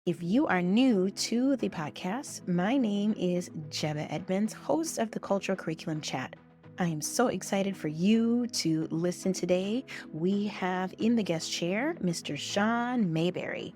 If you are new to the podcast, my name is Jebeh Edmunds, host of the Cultural Curriculum Chat. I am so excited for you to listen today. We have in the guest chair, Mr. Sean Mayberry.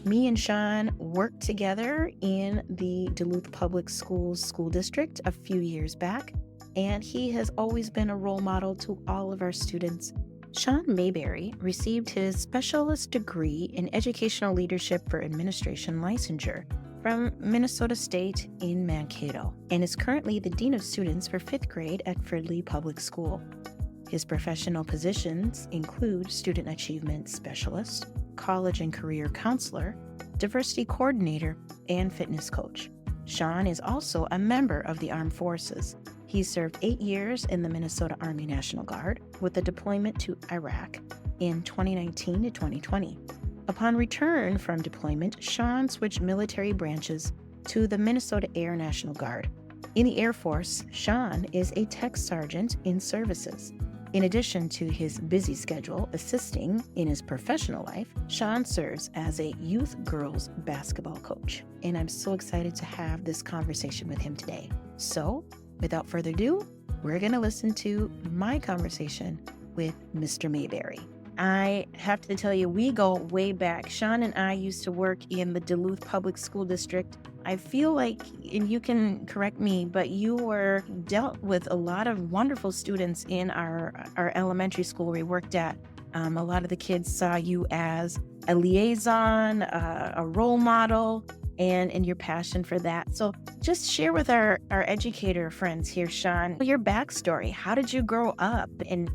Me and Sean worked together in the Duluth Public Schools school district a few years back, and he has always been a role model to all of our students. Sean Mayberry received his specialist degree in educational leadership for administration licensure from Minnesota State in Mankato, and is currently the Dean of Students for 5th grade at Fridley Public School. His professional positions include Student Achievement Specialist, College and Career Counselor, Diversity Coordinator, and Fitness Coach. Sean is also a member of the Armed Forces. He served 8 years in the Minnesota Army National Guard with a deployment to Iraq in 2019 to 2020. Upon return from deployment, Sean switched military branches to the Minnesota Air National Guard. In the Air Force, Sean is a tech sergeant in services. In addition to his busy schedule assisting in his professional life, Sean serves as a youth girls basketball coach. And I'm so excited to have this conversation with him today. So, without further ado, we're going to listen to my conversation with Mr. Mayberry. I have to tell you, we go way back. Sean and I used to work in the Duluth Public School District. I feel like, and you can correct me, but you were dealt with a lot of wonderful students in our elementary school we worked at. A lot of the kids saw you as a liaison, a role model, and your passion for that. So just share with our educator friends here, Sean, your backstory. How did you grow up in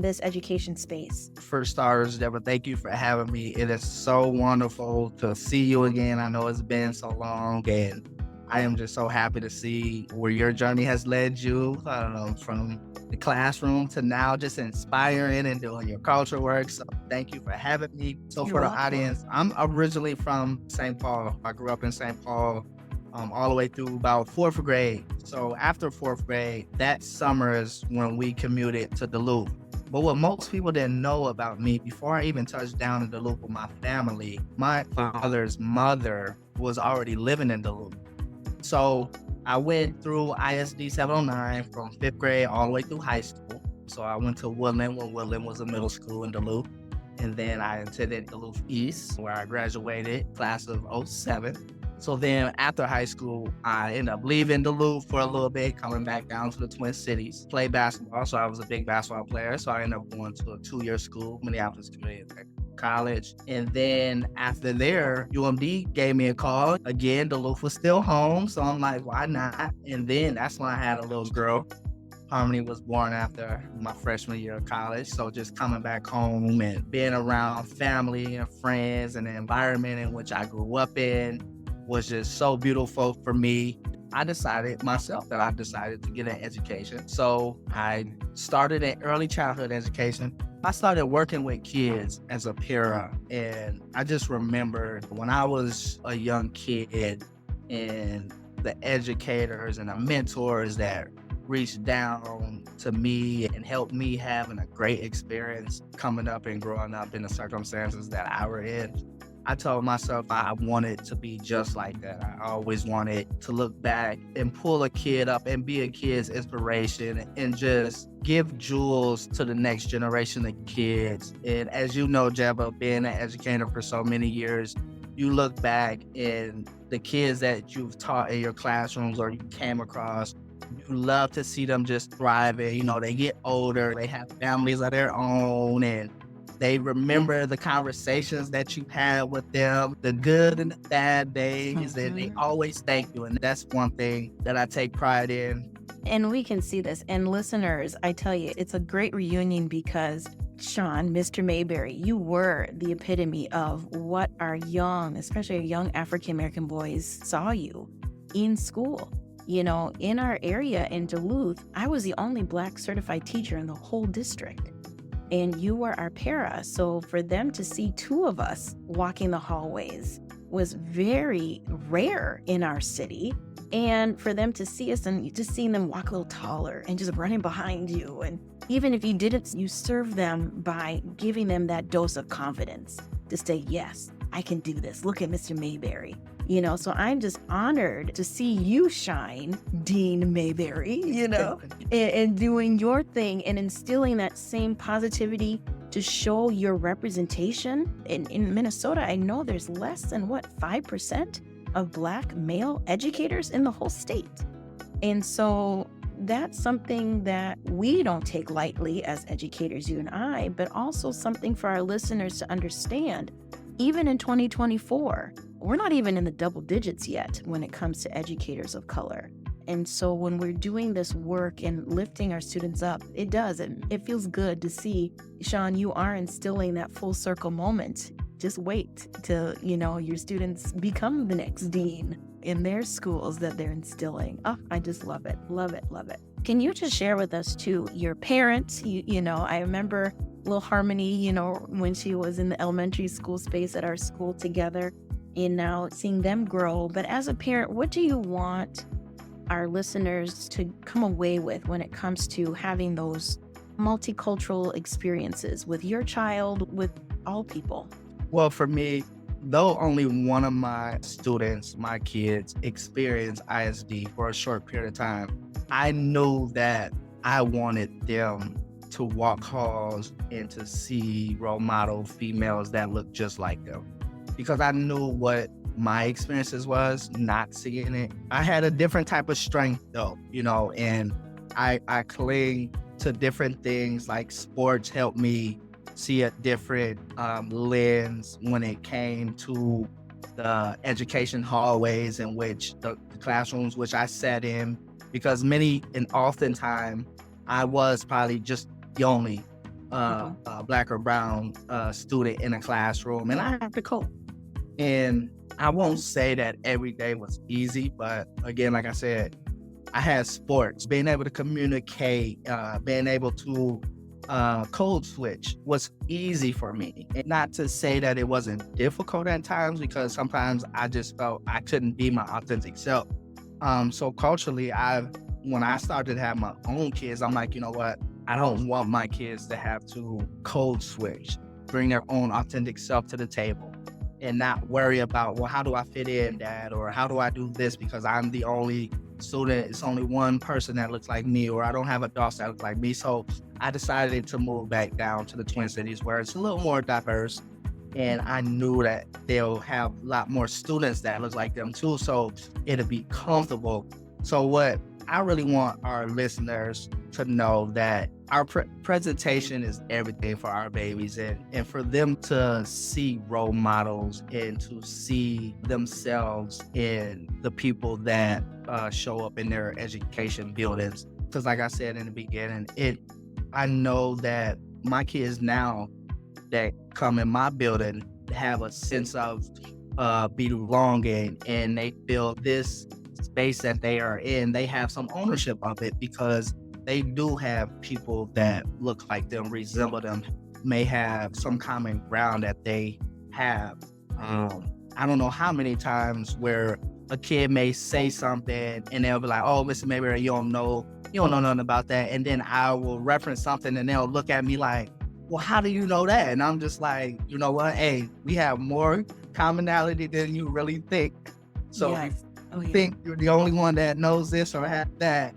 this education space? For starters, Jebeh, thank you for having me. It is so wonderful to see you again. I know it's been so long, and I am just so happy to see where your journey has led you. I don't know, from the classroom to now just inspiring and doing your culture work. So thank you for having me. So for the audience, I'm originally from St. Paul. I grew up in St. Paul all the way through about 4th grade. So after 4th grade, that summer is when we commuted to Duluth. But what most people didn't know about me, before I even touched down in Duluth with my family, my father's mother was already living in Duluth. So I went through ISD 709 from 5th grade all the way through high school. So I went to Woodland when Woodland was a middle school in Duluth. And then I attended Duluth East, where I graduated, class of 07. So then after high school, I ended up leaving Duluth for a little bit, coming back down to the Twin Cities, play basketball. So I was a big basketball player. So I ended up going to a 2-year school, Minneapolis Community College. And then after there, UMD gave me a call. Again, Duluth was still home. So I'm like, why not? And then that's when I had a little girl. Harmony was born after my freshman year of college. So just coming back home and being around family and friends and the environment in which I grew up in was just so beautiful for me. I decided to get an education. So I started in early childhood education. I started working with kids as a para, and I just remember when I was a young kid and the educators and the mentors that reached down to me and helped me having a great experience coming up and growing up in the circumstances that I were in. I told myself I wanted to be just like that. I always wanted to look back and pull a kid up and be a kid's inspiration and just give jewels to the next generation of kids. And as you know, Jebeh, being an educator for so many years, you look back and the kids that you've taught in your classrooms or you came across, you love to see them just thriving. You know, they get older, they have families of their own, and they remember the conversations that you had with them, the good and the bad days, and they always thank you. And that's one thing that I take pride in. And we can see this. And listeners, I tell you, it's a great reunion because Sean, Mr. Mayberry, you were the epitome of what our young, especially our young African-American boys saw you in school. In our area in Duluth, I was the only Black certified teacher in the whole district. And you were our para. So for them to see two of us walking the hallways was very rare in our city. And for them to see us and just seeing them walk a little taller and just running behind you. And even if you didn't, you serve them by giving them that dose of confidence to say, yes, I can do this. Look at Mr. Mayberry. So I'm just honored to see you shine, Dean Mayberry, and doing your thing and instilling that same positivity to show your representation. In Minnesota, I know there's less than 5% of Black male educators in the whole state. And so that's something that we don't take lightly as educators, you and I, but also something for our listeners to understand. Even in 2024, we're not even in the double digits yet when it comes to educators of color. And so when we're doing this work and lifting our students up, it feels good to see, Sean, you are instilling that full circle moment. Just wait till, your students become the next dean in their schools that they're instilling. Oh, I just love it. Love it. Love it. Can you just share with us too, your parents? I remember little Harmony, when she was in the elementary school space at our school together, and now seeing them grow. But as a parent, what do you want our listeners to come away with when it comes to having those multicultural experiences with your child, with all people? Well, for me, though only one of my students, my kids, experienced ISD for a short period of time, I knew that I wanted them to walk halls and to see role model females that looked just like them. Because I knew what my experiences was, not seeing it. I had a different type of strength though, and I cling to different things, like sports helped me see a different lens when it came to the education hallways in which the classrooms which I sat in, because many and oftentimes I was probably just the only Black or brown student in a classroom, and I have to cope. And I won't say that every day was easy, but again, like I said, I had sports, being able to communicate, being able to code switch was easy for me. And not to say that it wasn't difficult at times, because sometimes I just felt I couldn't be my authentic self. So culturally, when I started to have my own kids, I'm like, you know what? I don't want my kids to have to code switch, bring their own authentic self to the table, and not worry about, well, how do I fit in, Dad? Or how do I do this because I'm the only student, it's only one person that looks like me, or I don't have a daughter that looks like me. So I decided to move back down to the Twin Cities where it's a little more diverse. And I knew that they'll have a lot more students that look like them too. So it'll be comfortable. So what I really want our listeners to know that our presentation is everything for our babies, and for them to see role models and to see themselves in the people that show up in their education buildings. Because like I said in the beginning, I know that my kids now that come in my building have a sense of belonging, and they feel this space that they are in, they have some ownership of it, because they do have people that look like them, resemble them, may have some common ground that they have. I don't know how many times where a kid may say something and they'll be like, oh, Mr. Mayberry, you don't know nothing about that. And then I will reference something and they'll look at me like, well, how do you know that? And I'm just like, you know what? Hey, we have more commonality than you really think. So Yes. if you think you're the only one that knows this or have that,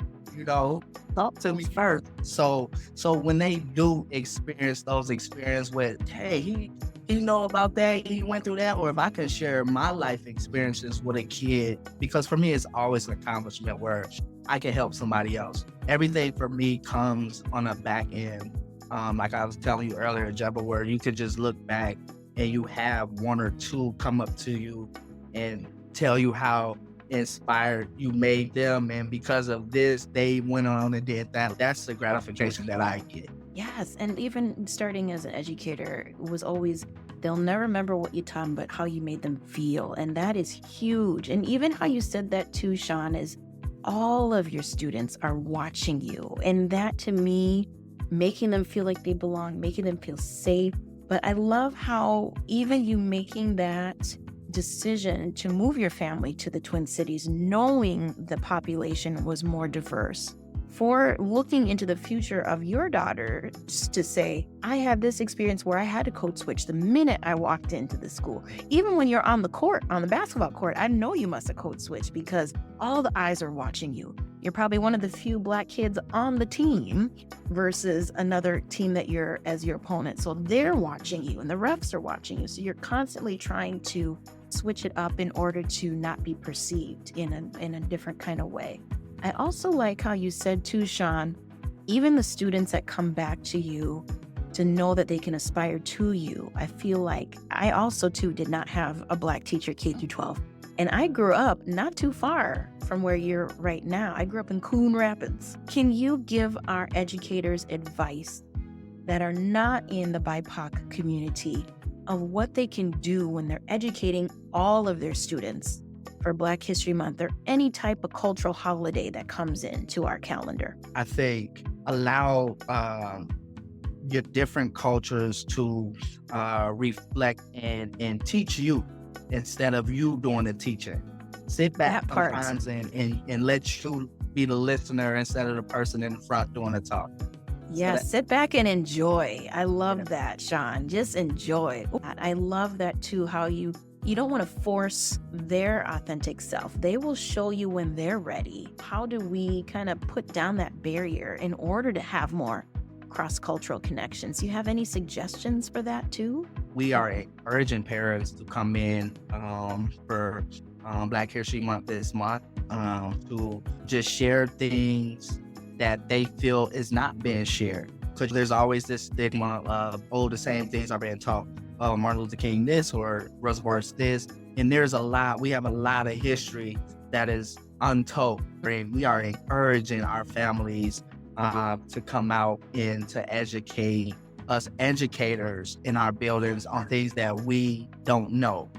talk to me first. So when they do experience those experiences with, hey, he know about that, he went through that, or if I can share my life experiences with a kid, because for me, it's always an accomplishment where I can help somebody else. Everything for me comes on a back end. Like I was telling you earlier, Jebeh, where you could just look back and you have one or two come up to you and tell you how inspired you made them, and because of this they went on and did that. That's the gratification that I get. Yes, and even starting as an educator was always, they'll never remember what you taught them, but how you made them feel, and that is huge. And even how you said that too, Sean, is all of your students are watching you. And that, to me, making them feel like they belong, making them feel safe. But I love how even you making that decision to move your family to the Twin Cities, knowing the population was more diverse, for looking into the future of your daughter, just to say, I had this experience where I had to code switch the minute I walked into the school. Even when you're on the court, on the basketball court, I know you must have code switched because all the eyes are watching you. You're probably one of the few Black kids on the team versus another team that you're as your opponent. So they're watching you and the refs are watching you. So you're constantly trying to switch it up in order to not be perceived in a different kind of way. I also like how you said too, Sean, even the students that come back to you to know that they can aspire to you. I feel like I also too did not have a Black teacher K through 12. And I grew up not too far from where you're right now. I grew up in Coon Rapids. Can you give our educators advice that are not in the BIPOC community of what they can do when they're educating all of their students for Black History Month or any type of cultural holiday that comes into our calendar? I think allow your different cultures to reflect and teach you instead of you doing the teaching. Sit back sometimes and let you be the listener instead of the person in the front doing the talk. Yeah, sit back and enjoy. I love that, Sean. Just enjoy. I love that too, how you don't want to force their authentic self. They will show you when they're ready. How do we kind of put down that barrier in order to have more cross-cultural connections? You have any suggestions for that too? We are encouraging parents to come in for Black History Month this month to just share things that they feel is not being shared. Because there's always this stigma of, the same things are being taught. Martin Luther King this or Reservoir's this. And we have a lot of history that is untold. We are encouraging our families to come out and to educate us educators in our buildings on things that we don't know.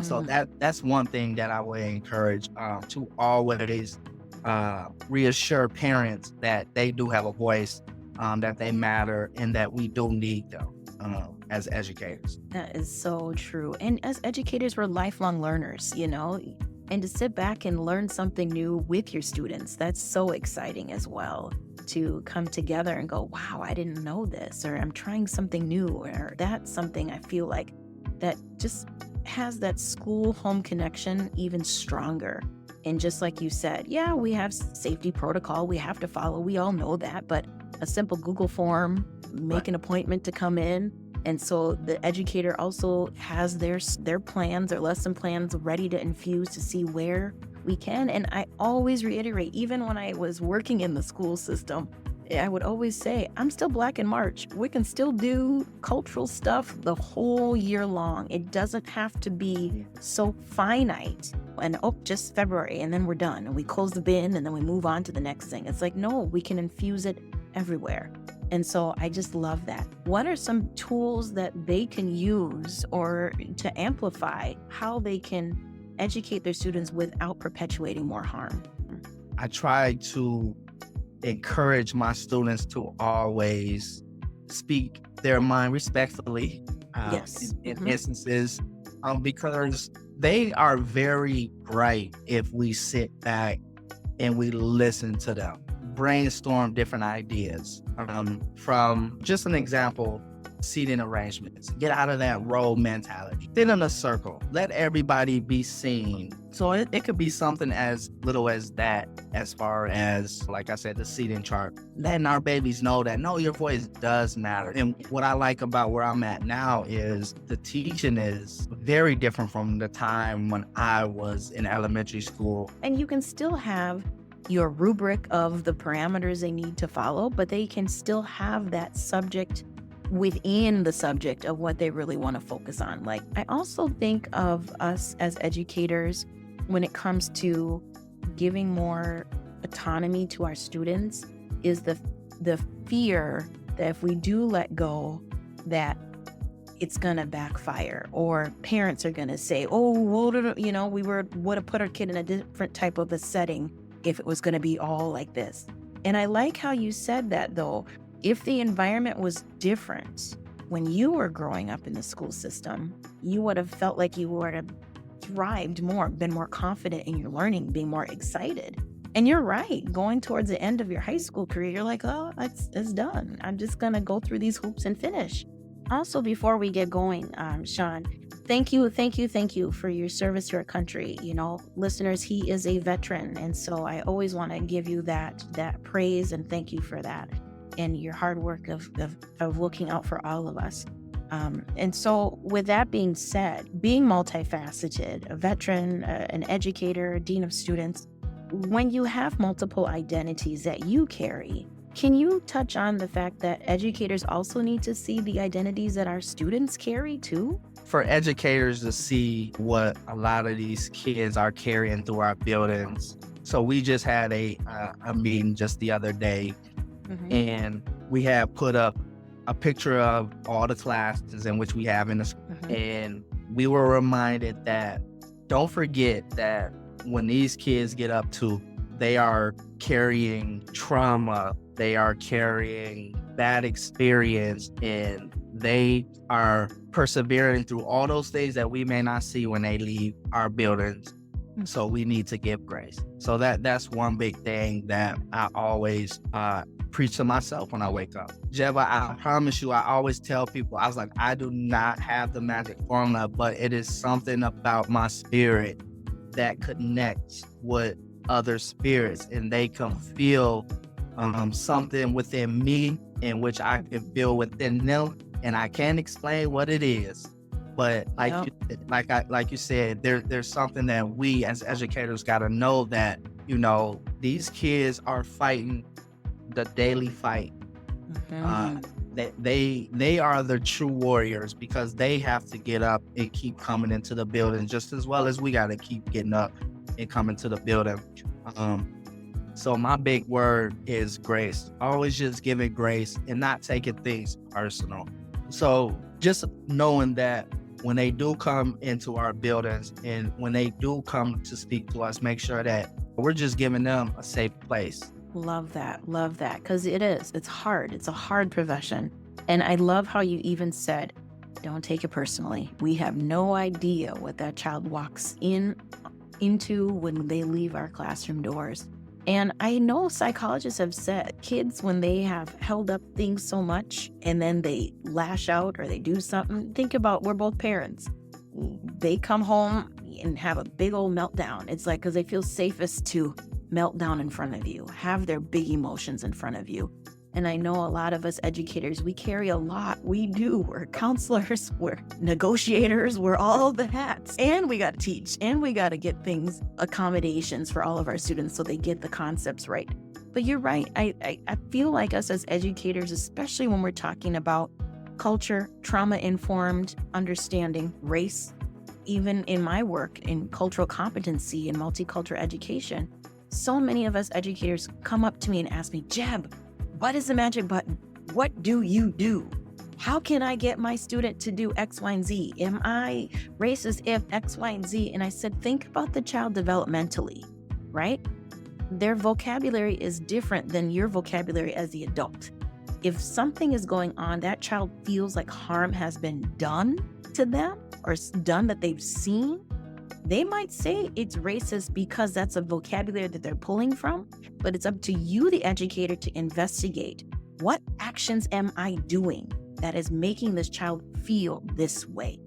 So that's one thing that I would encourage to always reassure parents that they do have a voice, that they matter, and that we do need them as educators. That is so true. And as educators, we're lifelong learners, and to sit back and learn something new with your students, that's so exciting as well. To come together and go, wow, I didn't know this, or I'm trying something new, or that's something I feel like that just has that school-home connection even stronger. And just like you said, yeah, we have safety protocol we have to follow. We all know that, but a simple Google form, make an appointment to come in. And so the educator also has their plans, their lesson plans ready to infuse to see where we can. And I always reiterate, even when I was working in the school system, I would always say, I'm still Black in March. We can still do cultural stuff the whole year long. It doesn't have to be so finite and, just February and then we're done and we close the bin and then we move on to the next thing. It's like, no, we can infuse it everywhere. And so I just love that. What are some tools that they can use or to amplify how they can educate their students without perpetuating more harm? I try to encourage my students to always speak their mind respectfully in instances, because they are very bright if we sit back and we listen to them, brainstorm different ideas. From just an example, seating arrangements. Get out of that row mentality. Sit in a circle. Let everybody be seen. So it could be something as little as that, as far as, like I said, the seating chart. Letting our babies know that, no, your voice does matter. And what I like about where I'm at now is the teaching is very different from the time when I was in elementary school. And you can still have your rubric of the parameters they need to follow, but they can still have that subject within the subject of what they really want to focus on. Like, I also think of us as educators when it comes to giving more autonomy to our students is the fear that if we do let go, that it's gonna backfire, or parents are gonna say, oh, well, we would have put our kid in a different type of a setting if it was going to be all like this. And I like how you said that, though. If the environment was different when you were growing up in the school system, you would have felt like you would have thrived more, been more confident in your learning, being more excited. And you're right. Going towards the end of your high school career, you're like, oh, it's done. I'm just going to go through these hoops and finish. Also, before we get going, Sean, thank you for your service to our country. You know, listeners, he is a veteran. And so I always want to give you that praise and thank you for that and your hard work of looking out for all of us. And so with that being said, being multifaceted, a veteran, an educator, a dean of students, when you have multiple identities that you carry, can you touch on the fact that educators also need to see the identities that our students carry too? For educators to see what a lot of these kids are carrying through our buildings. So we just had a meeting just the other day, and we had put up a picture of all the classes in which we have in the school. And we were reminded that don't forget that when these kids get up to, they are carrying trauma, they are carrying bad experience, and they are persevering through all those things that we may not see when they leave our buildings. So we need to give grace. So that's one big thing that I always preach to myself when I wake up. Jebeh, I promise you, I always tell people, I was like, I do not have the magic formula, but it is something about my spirit that connects with other spirits, and they can feel something within me in which I can feel within them, and I can't explain what it is. But like you said, there's something that we as educators got to know, that, you know, these kids are fighting the daily fight. They are the true warriors, because they have to get up and keep coming into the building just as well as we got to keep getting up and coming to the building. So my big word is grace. Always just giving grace and not taking things personal. So just knowing that when they do come into our buildings and when they do come to speak to us, make sure that we're just giving them a safe place. Love that, because it's hard. It's a hard profession. And I love how you even said, don't take it personally. We have no idea what that child walks into when they leave our classroom doors. And I know psychologists have said kids, when they have held up things so much and then they lash out or they do something, think about, we're both parents. They come home and have a big old meltdown. It's like, because they feel safest to melt down in front of you, have their big emotions in front of you. And I know a lot of us educators, we carry a lot. We do. We're counselors, we're negotiators, we're all the hats. And we got to teach, and we got to get things, accommodations for all of our students so they get the concepts right. But you're right. I feel like us as educators, especially when we're talking about culture, trauma-informed understanding, race, even in my work in cultural competency and multicultural education, so many of us educators come up to me and ask me, Jeb, what is the magic button? What do you do? How can I get my student to do X, Y, and Z? Am I racist if X, Y, and Z? And I said, think about the child developmentally, right? Their vocabulary is different than your vocabulary as the adult. If something is going on, that child feels like harm has been done to them or done that they've seen, they might say it's racist because that's a vocabulary that they're pulling from, but it's up to you, the educator, to investigate what actions am I doing that is making this child feel this way.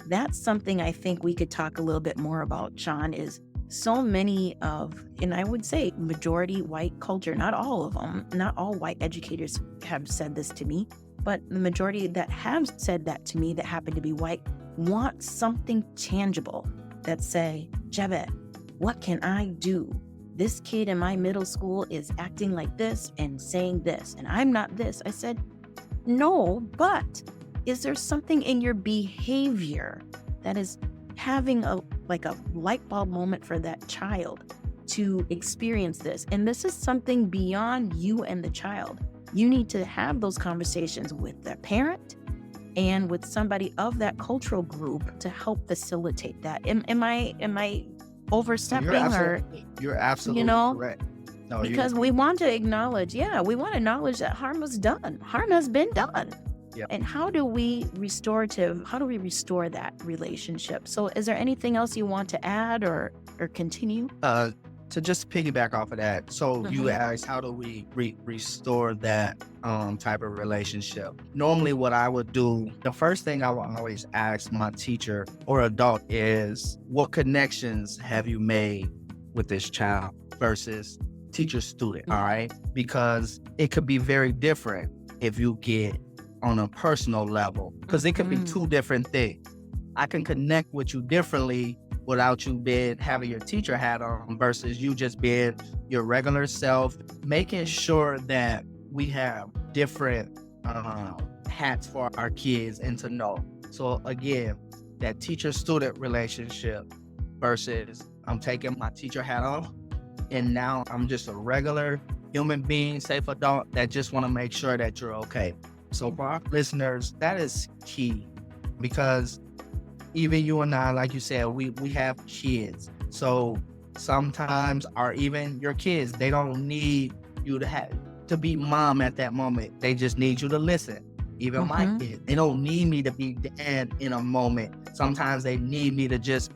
That's something I think we could talk a little bit more about, Sean, is so many of, and I would say majority white culture, not all of them, not all white educators have said this to me, but the majority that have said that to me that happen to be white want something tangible that say, Jebeh, what can I do? This kid in my middle school is acting like this and saying this, and I'm not this. I said, no, but is there something in your behavior that is having a light bulb moment for that child to experience this? And this is something beyond you and the child. You need to have those conversations with the parent and with somebody of that cultural group to help facilitate that. Am I overstepping or, you're you absolutely know, correct. No, you, because we want to acknowledge, we want to acknowledge that harm was done. Harm has been done. yeah. And how do we restore that relationship? So is there anything else you want to add or continue? To just piggyback off of that, so you asked, how do we restore that type of relationship? Normally, what I would do, the first thing I would always ask my teacher or adult is, what connections have you made with this child versus teacher-student, all right? Because it could be very different if you get on a personal level, because it could be two different things. I can connect with you differently without you having your teacher hat on versus you just being your regular self, making sure that we have different hats for our kids and to know. So again, that teacher-student relationship versus I'm taking my teacher hat off and now I'm just a regular human being, safe adult that just want to make sure that you're okay. So for our listeners, that is key, because even you and I, like you said, we have kids. So sometimes, or even your kids, they don't need you to be mom at that moment. They just need you to listen. Even my kids, they don't need me to be dad in a moment. Sometimes they need me to just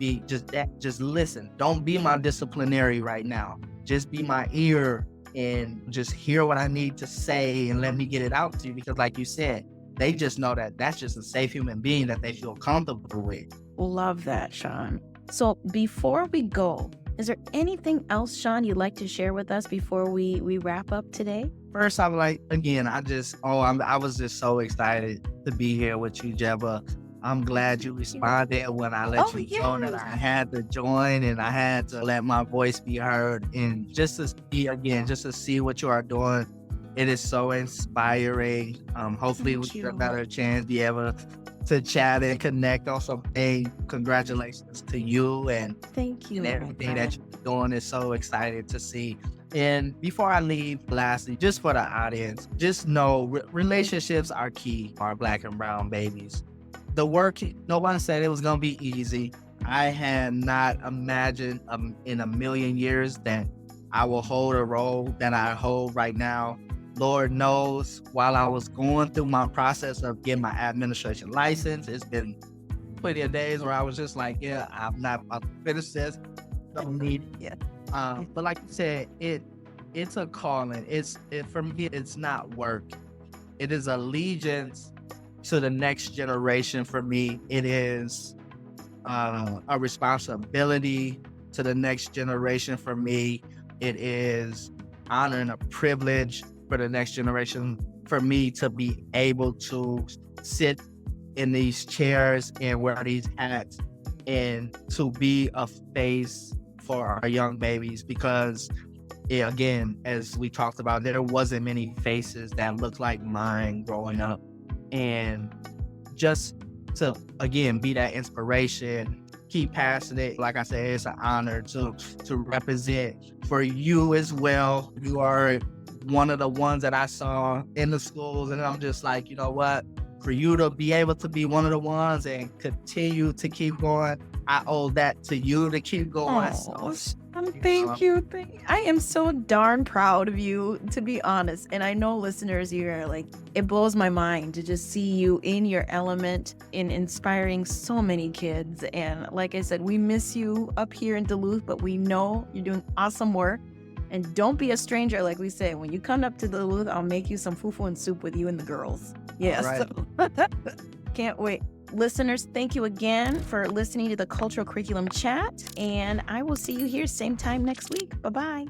listen. Don't be my disciplinary right now. Just be my ear and just hear what I need to say and let me get it out to you. Because like you said, they just know that that's just a safe human being that they feel comfortable with. Love that, Sean. So before we go, is there anything else, Sean, you'd like to share with us before we wrap up today? First, I'm like, again, I was just so excited to be here with you, Jebeh. I'm glad you responded when I let you know that I had to join and I had to let my voice be heard. And just to see what you are doing, it is so inspiring. Hopefully we get another chance to be able to chat and connect on something. Congratulations to you and thank you. And everything that you're doing is so excited to see. And before I leave, lastly, just for the audience, just know relationships are key for our Black and brown babies. The work, no one said it was going to be easy. I had not imagined in a million years that I will hold a role that I hold right now. Lord knows, while I was going through my process of getting my administration license, it's been plenty of days where I was just like, I'm not about to finish this. Don't need it yet. But like you said, it's a calling. For me, it's not work. It is allegiance to the next generation. For me, it is a responsibility to the next generation. For me, it is honor and a privilege for the next generation, for me to be able to sit in these chairs and wear these hats and to be a face for our young babies. Because again, as we talked about, there wasn't many faces that looked like mine growing up. And just to, again, be that inspiration, keep passing it. Like I said, it's an honor to represent for you as well. You are one of the ones that I saw in the schools, and I'm just like, you know what? For you to be able to be one of the ones and continue to keep going, I owe that to you to keep going. Thank you. I am so darn proud of you, to be honest. And I know listeners, you are like, it blows my mind to just see you in your element in inspiring so many kids. And like I said, we miss you up here in Duluth, but we know you're doing awesome work. And don't be a stranger, like we say. When you come up to Duluth, I'll make you some fufu and soup with you and the girls. Yes. Right. So, can't wait. Listeners, thank you again for listening to the Cultural Curriculum Chat. And I will see you here same time next week. Bye-bye.